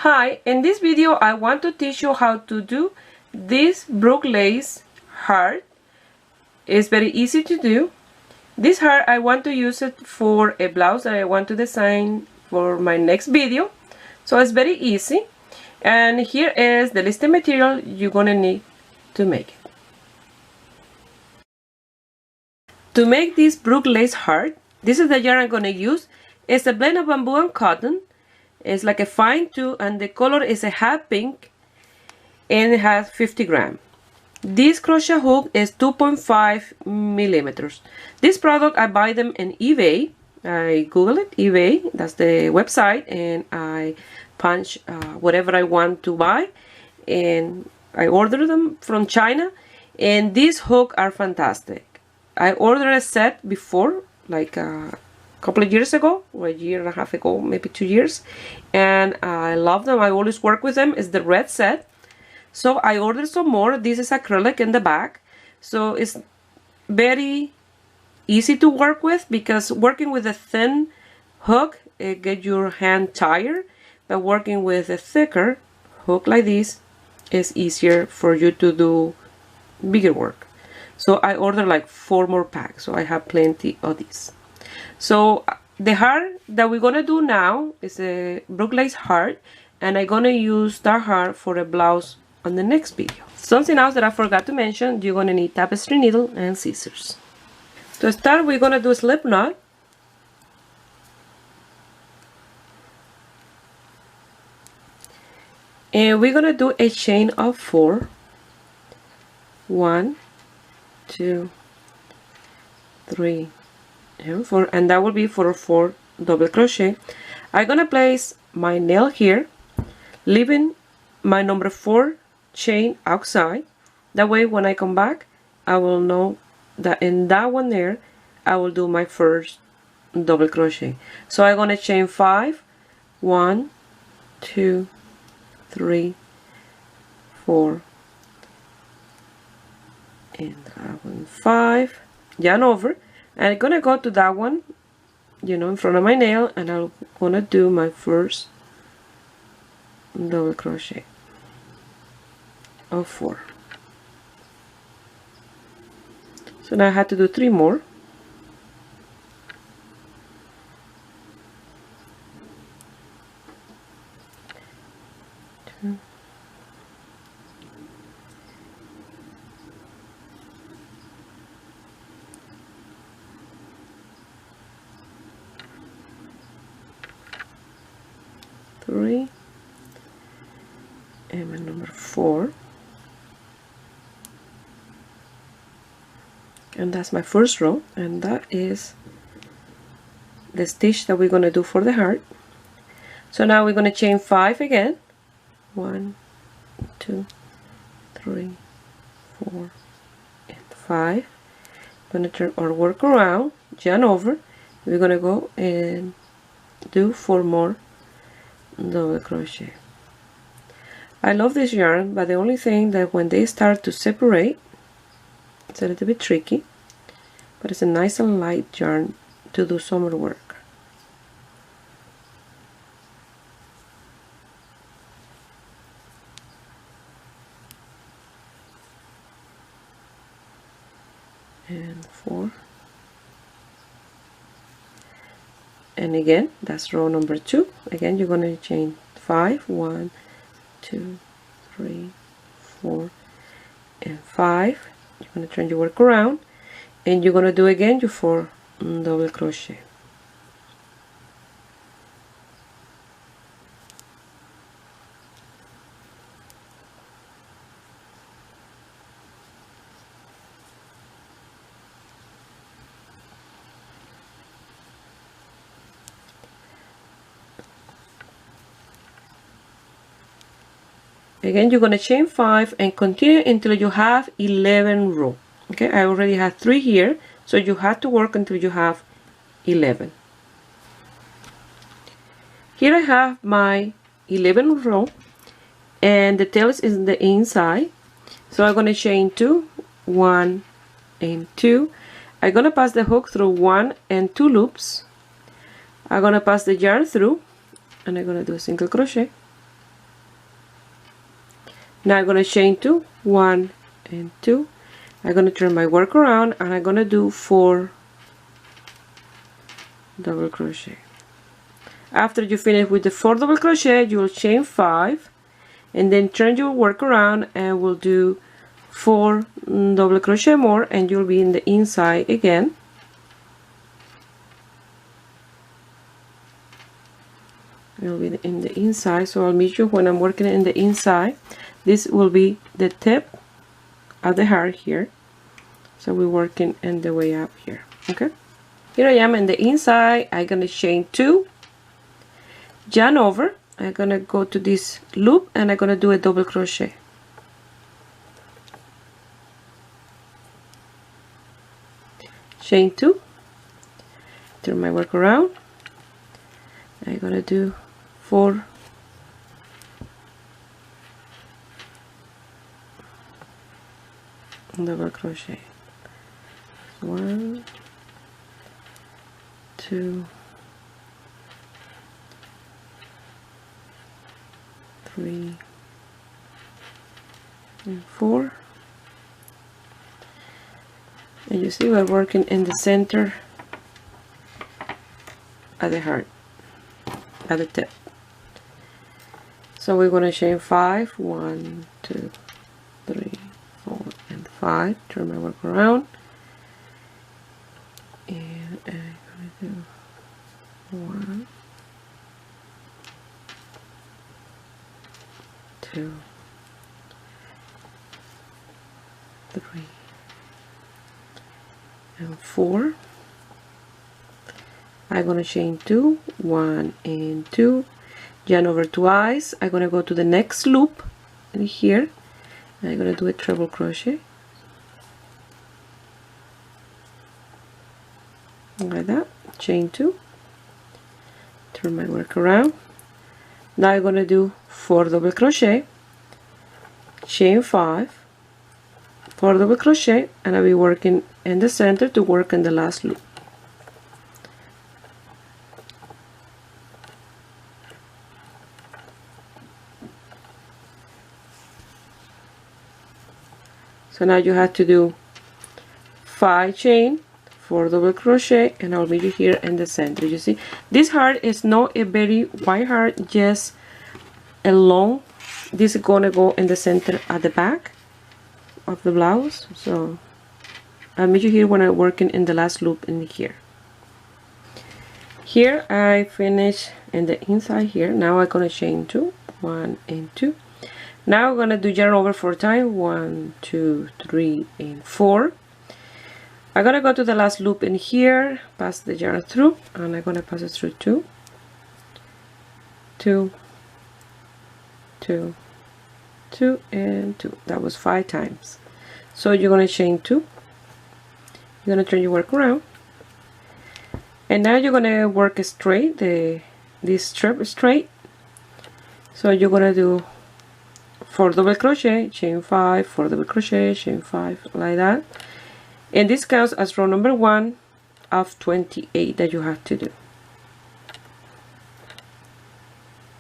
Hi, in this video I want to teach you how to do this brook lace heart. It's very easy to do. This heart I want to use it for a blouse that I want to design for my next video. So it's very easy. And here is the list of material you're gonna need to make it. To make this brook lace heart, this is the yarn I'm gonna use. It's a blend of bamboo and cotton. It's like a fine 2 and the color is a hot pink and it has 50 grams. This crochet hook is 2.5 millimeters. This product I buy them in eBay. I Google it, eBay, that's the website, and I punch whatever I want to buy, and I order them from China, and these hooks are fantastic. I ordered a set before, like a couple of years ago, or a year and a half ago, maybe 2 years, and I love them. I always work with them. It's the red set, so I ordered some more. This is acrylic in the back, so it's very easy to work with, because working with a thin hook, it gets your hand tired, but working with a thicker hook like this is easier for you to do bigger work. So I ordered like 4 more packs, so I have plenty of these. So the heart that we're gonna do now is a brook lace heart, and I'm gonna use that heart for a blouse on the next video. Something else that I forgot to mention, you're gonna need tapestry needle and scissors. To start, we're gonna do a slip knot. And we're gonna do a chain of 4. 1, 2, 3, and 4, and that will be for 4 double crochet. I'm gonna place my nail here, leaving my number 4 chain outside. That way when I come back, I will know that in that one there I will do my first double crochet. So I'm gonna chain 5, 1, 2, 3, 4, and that one 5, yarn over, and I'm gonna go to that one, in front of my nail, and I'm gonna do my first double crochet of 4. So now I have to do 3 more. Two. Three. And my number 4. And that's my first row, and that is the stitch that we're going to do for the heart. So now we're going to chain 5 again. 1, 2, 3, 4, and 5. I'm going to turn our work around, yarn over. We're going to go and do 4 more double crochet. I love this yarn, but the only thing that when they start to separate, it's a little bit tricky, but it's a nice and light yarn to do summer work. And 4. And again, that's row number 2. Again, you're going to chain 5, 1, 2, 3, 4, and 5. You're going to turn your work around, and you're going to do again your 4 double crochet. Again, you're going to chain 5 and continue until you have 11 rows. Okay, I already have 3 here, so you have to work until you have 11. Here I have my 11 row, and the tail is in the inside. So I'm going to chain 2, 1, and 2. I'm going to pass the hook through 1 and 2 loops. I'm going to pass the yarn through, and I'm going to do a single crochet, Now I'm going to chain 2, 1 and 2. I'm going to turn my work around and I'm going to do 4 double crochet. After you finish with the 4 double crochet, you will chain 5 and then turn your work around and we'll do 4 double crochet more and you'll be in the inside again. You'll be in the inside, so I'll meet you when I'm working in the inside. This will be the tip of the heart here, so we're working in the way up here. Okay, here I am in the inside. I'm gonna chain 2, yarn over. I'm gonna go to this loop and I'm gonna do a double crochet. Chain 2, turn my work around. I'm gonna do 4 double crochet. 1, 2, 3 and 4. And you see we're working in the center of the heart, at the tip. So we're going to chain 5, 1, 2, 3, 4 and 5. Turn my work around and I'm going to do 1, 2, 3 and 4. I'm going to chain 2, 1 and 2, yarn over twice. I'm going to go to the next loop in here and I'm going to do a treble crochet like that. Chain 2, turn my work around. Now I'm going to do 4 double crochet, chain 5, 4 double crochet, and I'll be working in the center to work in the last loop. So now you have to do 5 chain, 4 double crochet, and I'll meet you here in the center. You see, this heart is not a very wide heart, just a long. This is gonna go in the center at the back of the blouse. So I'll meet you here when I'm working in the last loop in here. Here I finish in the inside here. Now I'm gonna chain 2, 1 and 2. Now I'm gonna do yarn over 4 times, 1, 2, 3 and 4. I'm gonna go to the last loop in here, pass the yarn through, and I'm gonna pass it through 2, 2, 2, 2 and 2. That was 5 times. So you're gonna chain 2, you're gonna turn your work around, and now you're gonna work straight, this strip straight. So you're gonna do 4 double crochet, chain 5, 4 double crochet, chain 5, like that. And this counts as row number 1 of 28 that you have to do.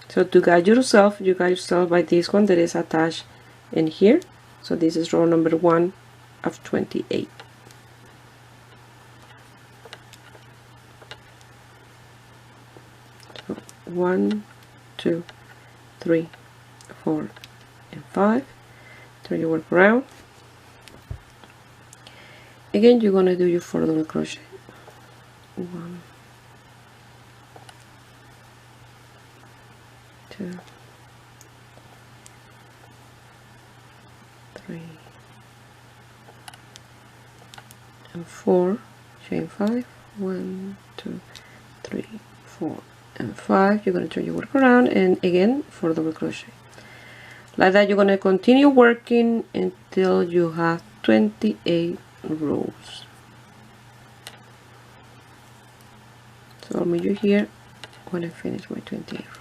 So to guide yourself, you guide yourself by this one that is attached in here. So this is row number 1 of 28. So 1, 2, 3, 4 and 5. Turn your work around. Again, you're gonna do your 4 double crochet. 1, 2, 3 and 4. Chain 5. 1, 2, 3, 4 and 5. You're gonna turn your work around and again 4 double crochet. Like that, you're going to continue working until you have 28 rows. So I'll meet you here when I finish my 28 rows.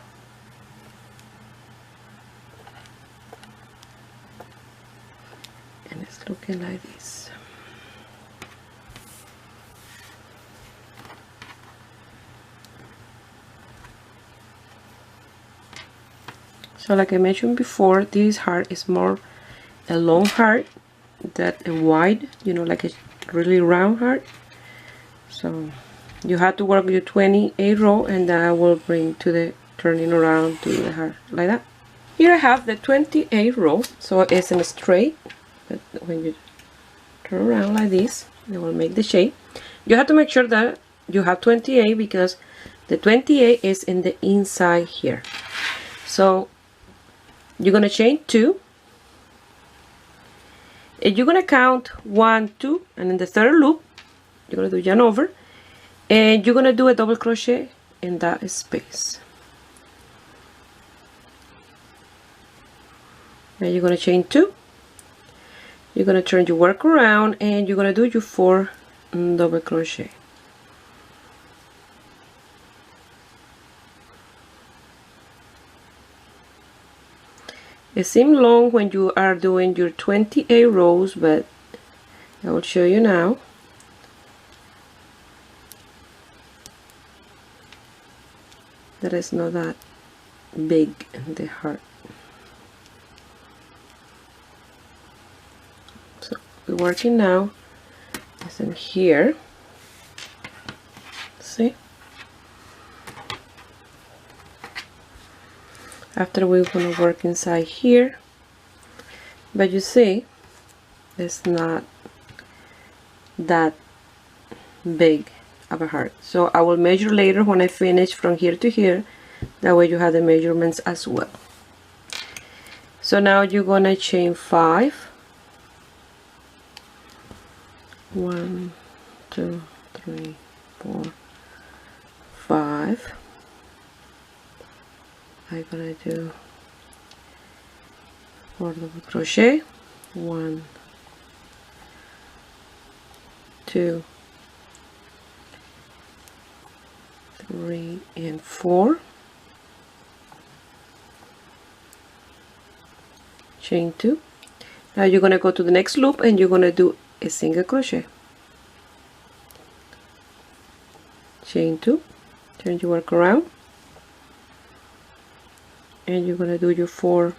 And it's looking like this. So like I mentioned before, this heart is more a long heart than a wide, you know, like a really round heart. So you have to work your 28 row, and then I will bring to the turning around to the heart like that. Here I have the 28 row, so it's in a straight, but when you turn around like this, it will make the shape. You have to make sure that you have 28 because the 28 is in the inside here. So you're gonna chain 2, and you're gonna count 1, 2, and in the third loop you're gonna do yarn over, and you're gonna do a double crochet in that space. Now you're gonna chain 2, you're gonna turn your work around, and you're gonna do your 4 double crochet. It seems long when you are doing your 28 rows, but I will show you now. That is not that big in the heart. So we're working now. It's in here. See? After we're going to work inside here, but you see it's not that big of a heart. So I will measure later when I finish from here to here, that way you have the measurements as well. So now you're gonna chain 5, 1, 2, 3, 4, 5. I'm gonna do 4 double crochet, 1, 2, 3, and 4. Chain 2. Now you're gonna go to the next loop and you're gonna do a single crochet. Chain 2, turn your work around, and you're going to do your 4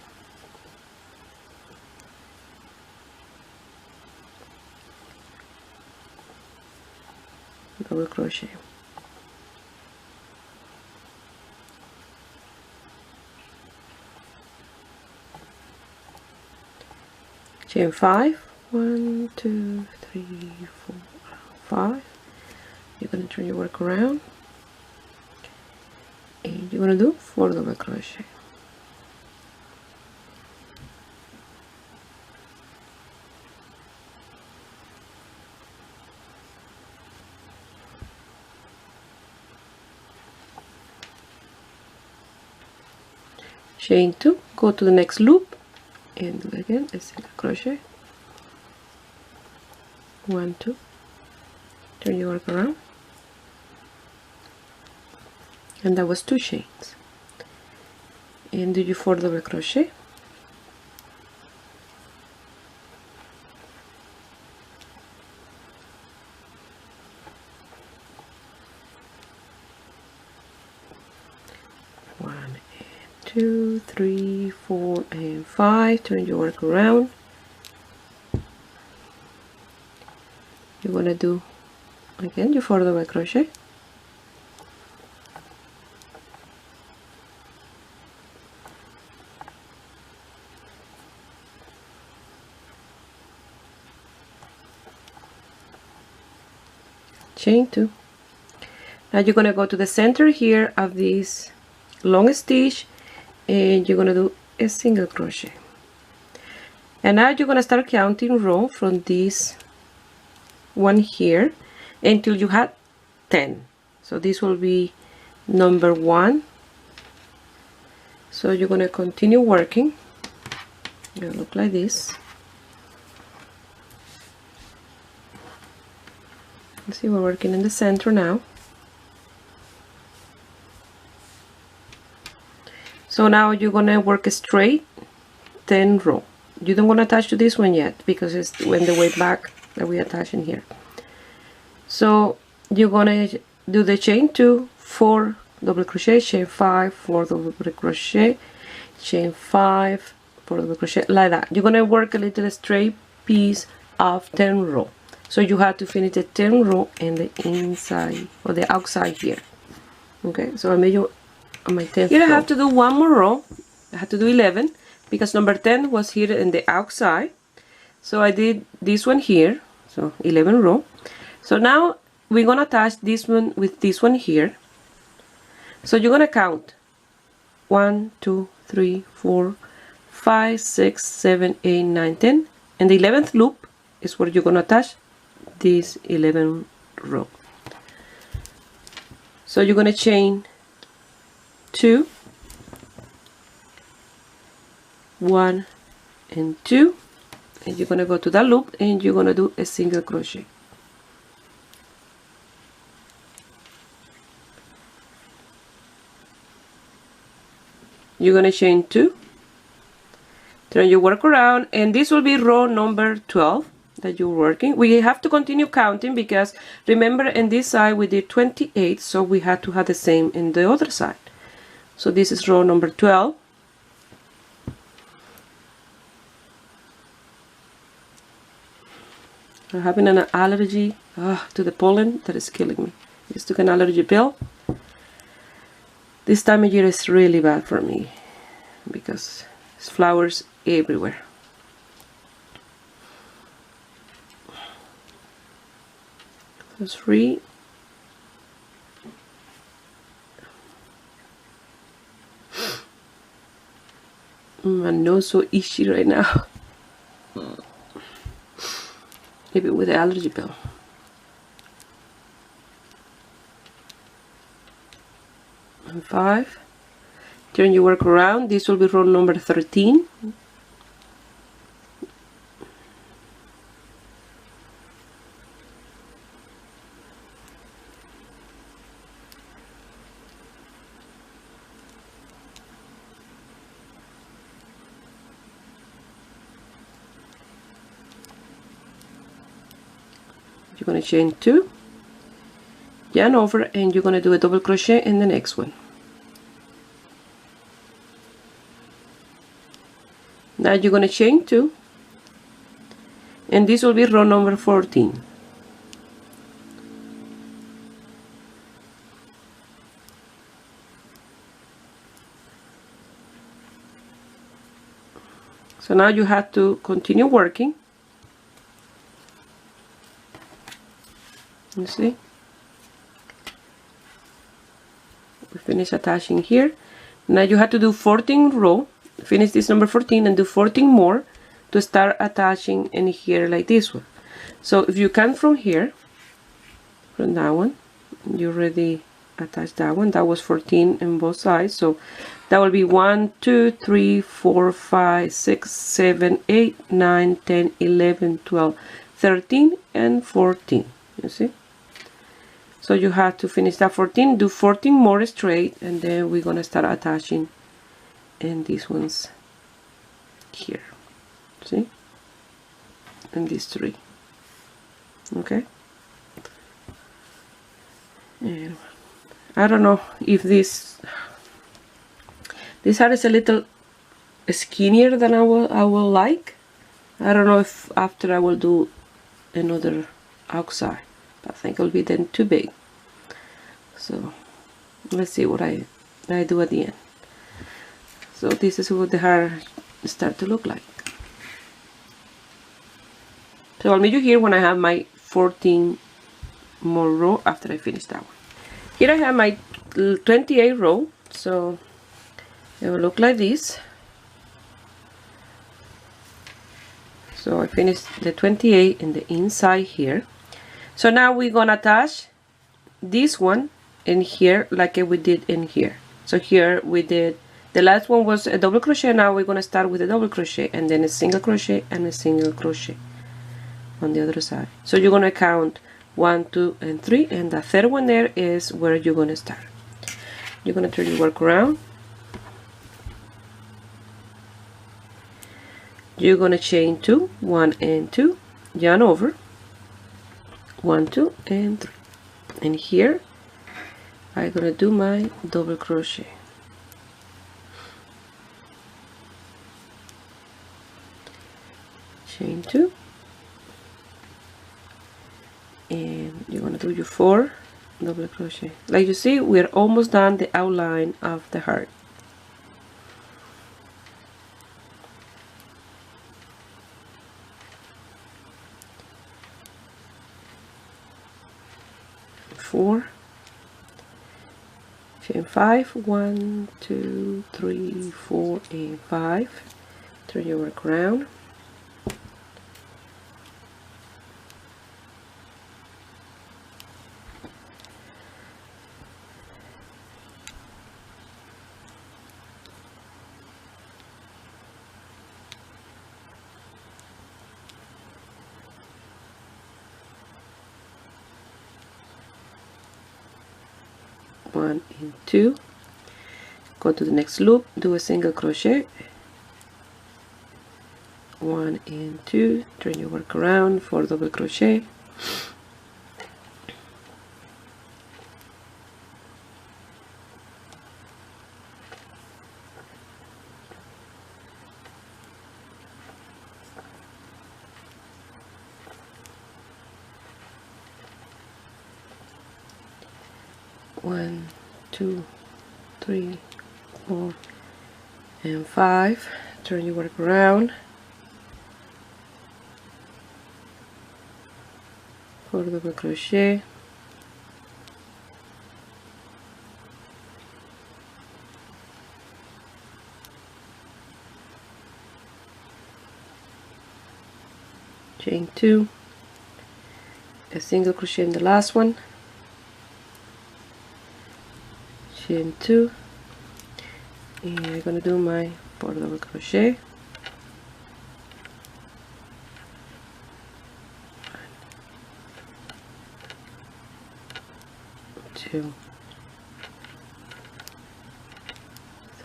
double crochet. Chain 5, 1, 2, 3, 4, 5. You're going to turn your work around, and you're going to do 4 double crochet. Chain 2, go to the next loop and do again a single crochet. 1, 2, turn your work around, and that was 2 chains, and do your 4 double crochet. One, 2, 3, 4, and 5. Turn your work around. You're gonna do again your 4 double crochet. Chain 2. Now you're gonna go to the center here of this long stitch, and you're gonna do a single crochet. And now you're gonna start counting row from this one here until you have 10. So this will be number 1. So you're gonna continue working. It'll look like this. See, we're working in the center now. So now you're gonna work straight 10 row. You don't want to attach to this one yet because it's when the way back that we attach in here. So you're gonna do the chain 2, 4 double crochet, chain 5, 4 double crochet, chain 5 for double crochet, like that. You're gonna work a little straight piece of 10 row, so you have to finish the 10 row in the inside or the outside here. Okay, so I made you on my 10th here row. I have to do one more row. I have to do 11 because number 10 was here in the outside, so I did this one here, so 11 row. So now we're gonna attach this one with this one here. So you're gonna count 1, 2, 3, 4, 5, 6, 7, 8, 9, 10, and the 11th loop is where you're gonna attach this 11 row. So you're gonna chain 2, 1 and 2, and you're gonna go to that loop and you're gonna do a single crochet. You're gonna chain 2, turn your work around, and this will be row number 12 that you're working. We have to continue counting because remember in this side we did 28, so we had to have the same in the other side. So this is row number 12. I'm having an allergy to the pollen that is killing me. I just took an allergy pill. This time of year is really bad for me because there's flowers everywhere. That's 3. My nose so itchy right now. Maybe with the allergy pill. And 5. Turn your work around. This will be row number 13. You're going to chain 2, yarn over, and you're going to do a double crochet in the next one. Now you're going to chain 2, and this will be row number 14. So now you have to continue working. You see, we finish attaching here. Now you have to do 14 row, finish this number 14 and do 14 more to start attaching in here like this one. So if you count from here, from that one, you already attached that one. That was 14 on both sides, so that will be 1, 2, 3, 4, 5, 6, 7, 8, 9, 10, 11, 12, 13 and 14. You see? So you have to finish that 14, do 14 more straight, and then we're gonna start attaching in these ones here. See? And these 3. Okay? And I don't know if this hat is a little skinnier than I will like. I don't know if after I will do another outside. I think it'll be then too big. So let's see what I do at the end. So this is what the hair start to look like. So I'll meet you here when I have my 14 more row after I finish that one. Here I have my 28 row, so it will look like this. So I finished the 28 in the inside here. So now we're gonna attach this one in here like we did in here. So here we did, the last one was a double crochet. Now we're gonna start with a double crochet and then a single crochet and a single crochet on the other side. So you're gonna count 1, 2 and 3, and the third one there is where you're gonna start. You're gonna turn your work around. You're gonna chain 2, 1 and 2, yarn over, 1, 2 and 3, and here I'm gonna do my double crochet. chain 2, and you're going to do your 4 double crochet. Like you see, we're almost done the outline of the heart. Four, chain 5, 1, 2, 3, 4, and 5. Turn your work around. One and 2, go to the next loop, do a single crochet, 1 and 2, turn your work around, 4 double crochet, one, 2, 3, 4, and 5. Turn your work around, 4 double crochet, chain 2, a single crochet in the last one, chain 2, and I'm gonna do my 4 double crochet, 2,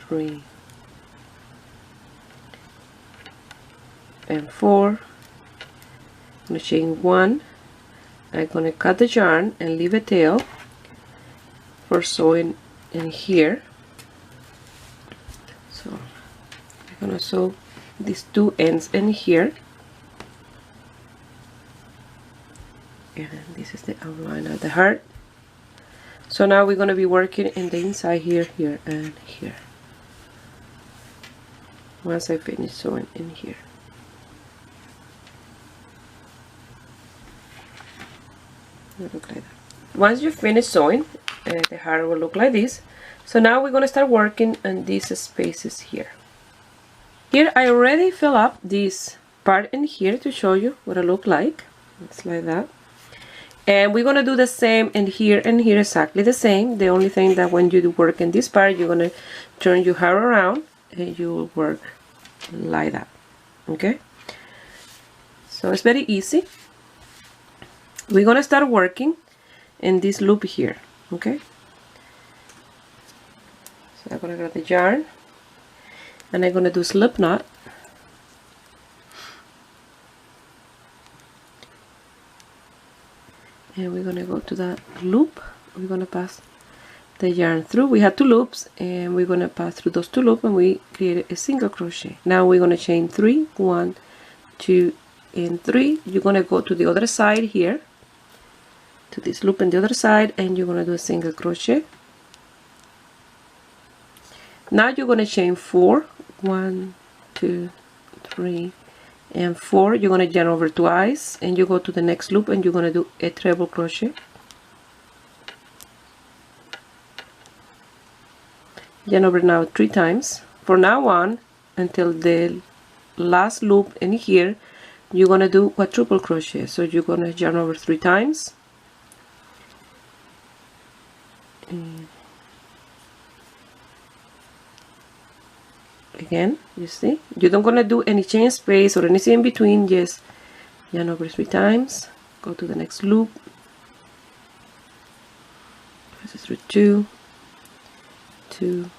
3, and 4. I'm gonna chain 1. I'm gonna cut the yarn and leave a tail for sewing in here. So I'm gonna sew these 2 ends in here, and this is the outline of the heart. So now we're gonna be working in the inside here, here, and here. Once I finish sewing in here, it'll look like that. Once you finish sewing, the heart will look like this. So now we're gonna start working on these spaces here. Here I already fill up this part in here to show you what it look like. It's like that. And we're gonna do the same in here and here, exactly the same. The only thing that when you do work in this part, you're gonna turn your hair around and you will work like that. Okay, so it's very easy. We're gonna start working in this loop here. Okay, so I'm gonna grab the yarn and I'm gonna do slip knot. And we're gonna go to that loop. We're gonna pass the yarn through. We had 2 loops, and we're gonna pass through those 2 loops, and we created a single crochet. Now we're gonna chain 3, 1, 2, and 3. You're gonna go to the other side here, to this loop on the other side, and you're gonna do a single crochet. Now you're gonna chain 4, 1, 2, 3, and 4. You're gonna yarn over twice, and you go to the next loop, and you're gonna do a treble crochet. Yarn over now 3 times. For now on, until the last loop in here, you're gonna do quadruple crochet. So you're gonna yarn over 3 times. And again, you see, you don't gonna do any chain space or anything in between. Just yarn over 3 times, go to the next loop, pass it through 2, 2,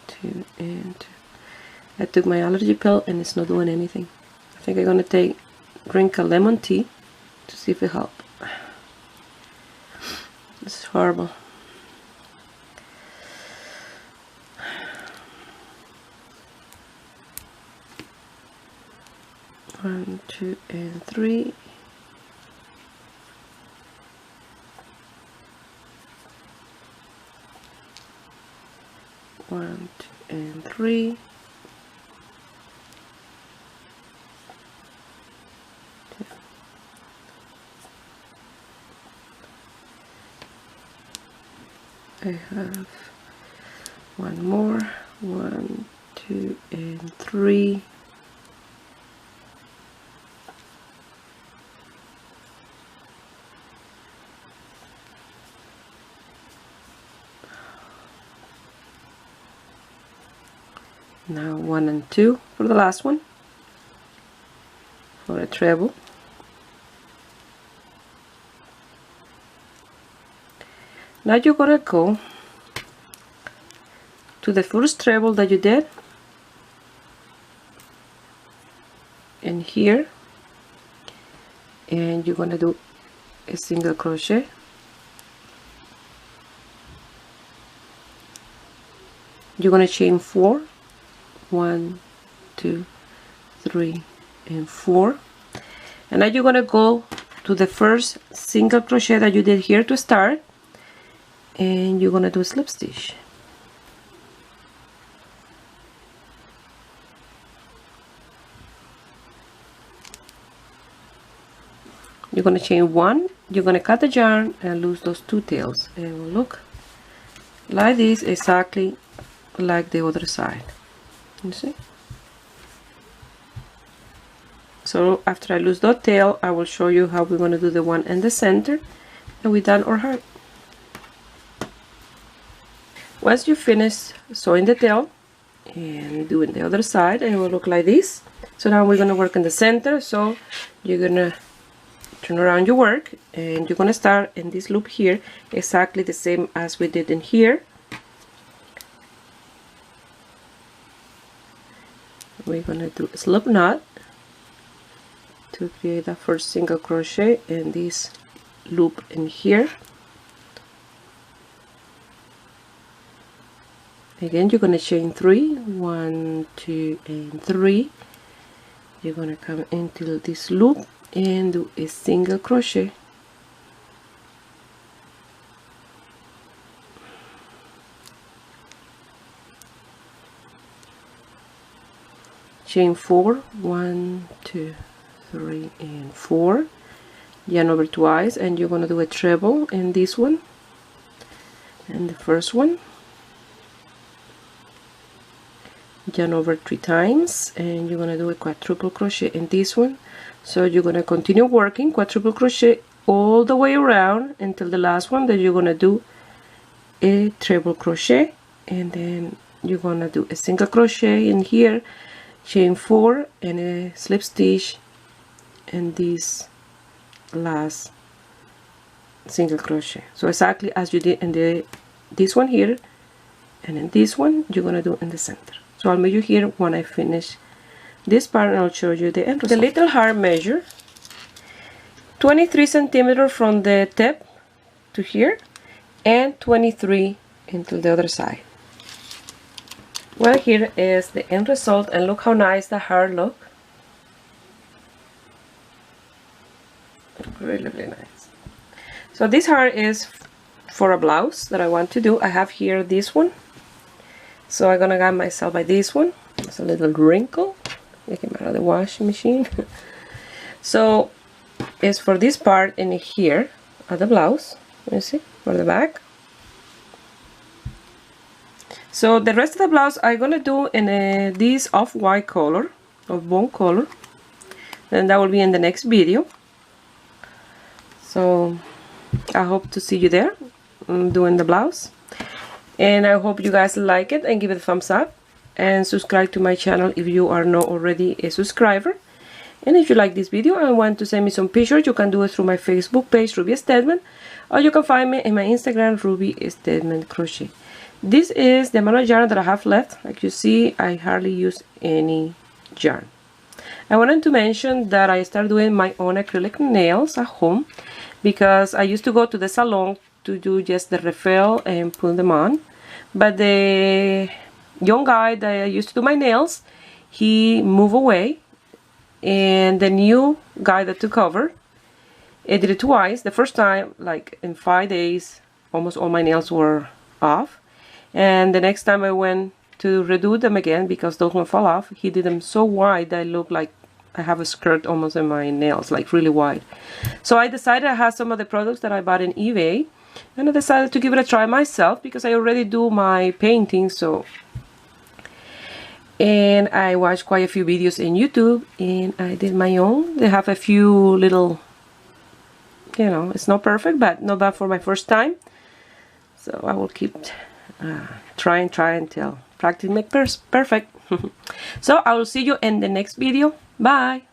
2, and 2. I took my allergy pill and it's not doing anything. I think I'm gonna drink a lemon tea to see if it helps. This is horrible. 1, 2, and 3. One, 2, and 3. I have one more. 1, 2, and 3. Now 1 and 2 for the last one, for a treble. Now you're gonna go to the first treble that you did, and here, and you're gonna do a single crochet. You're gonna chain 4. 1, 2, 3, and 4. And now you're gonna go to the first single crochet that you did here to start, and you're gonna do a slip stitch. You're gonna chain 1, you're gonna cut the yarn and lose those 2 tails, and it will look like this, exactly like the other side. You see? So after I lose that tail, I will show you how we're going to do the one in the center, and we're done our heart. Once you finish sewing the tail and doing the other side, it will look like this. So now we're going to work in the center. So you're going to turn around your work, and you're going to start in this loop here, exactly the same as we did in here. We're gonna do a slip knot to create the first single crochet in this loop in here. Again, you're gonna chain 3, 1, 2, and 3. You're gonna come into this loop and do a single crochet. Chain 4, 1, 2, 3, and 4. Yarn over twice, and you're going to do a treble in this one and the first one. Yarn over 3 times, and you're going to do a quadruple crochet in this one. So you're going to continue working quadruple crochet all the way around until the last one, that you're going to do a treble crochet, and then you're going to do a single crochet in here, chain 4, and a slip stitch in this last single crochet. So exactly as you did in this one here, and in this one you're gonna do in the center. So I'll meet you here when I finish this part, and I'll show you the end result. The little heart measure 23 centimeters from the tip to here, and 23 into the other side. Well, here is the end result, and look how nice the heart look. Really, really nice. So this heart is for a blouse that I want to do. I have here this one, so I'm gonna guide myself by this one. It's a little wrinkle. It came out of the washing machine. So it's for this part in here at the blouse. You see, for the back. So the rest of the blouse I'm gonna do in this off-white color, of bone color, and that will be in the next video. So I hope to see you there doing the blouse, and I hope you guys like it and give it a thumbs up, and subscribe to my channel if you are not already a subscriber. And if you like this video and want to send me some pictures, you can do it through my Facebook page, Ruby Stedman, or you can find me in my Instagram, Ruby Stedman Crochet. This is the amount of yarn that I have left. Like you see, I hardly use any yarn. I wanted to mention that I started doing my own acrylic nails at home, because I used to go to the salon to do just the refill and put them on. But the young guy that I used to do my nails, he moved away, and the new guy that took over, I did it twice. The first time, like in 5 days, almost all my nails were off, and the next time I went to redo them again because those one fall off, he did them so wide that I look like I have a skirt almost in my nails, like really wide. So I decided I had some of the products that I bought in eBay, and I decided to give it a try myself because I already do my painting. So, and I watched quite a few videos in YouTube, and I did my own. They have a few little, you know, it's not perfect, but not bad for my first time. So I will keep try until practice makes perfect. So I will see you in the next video. Bye.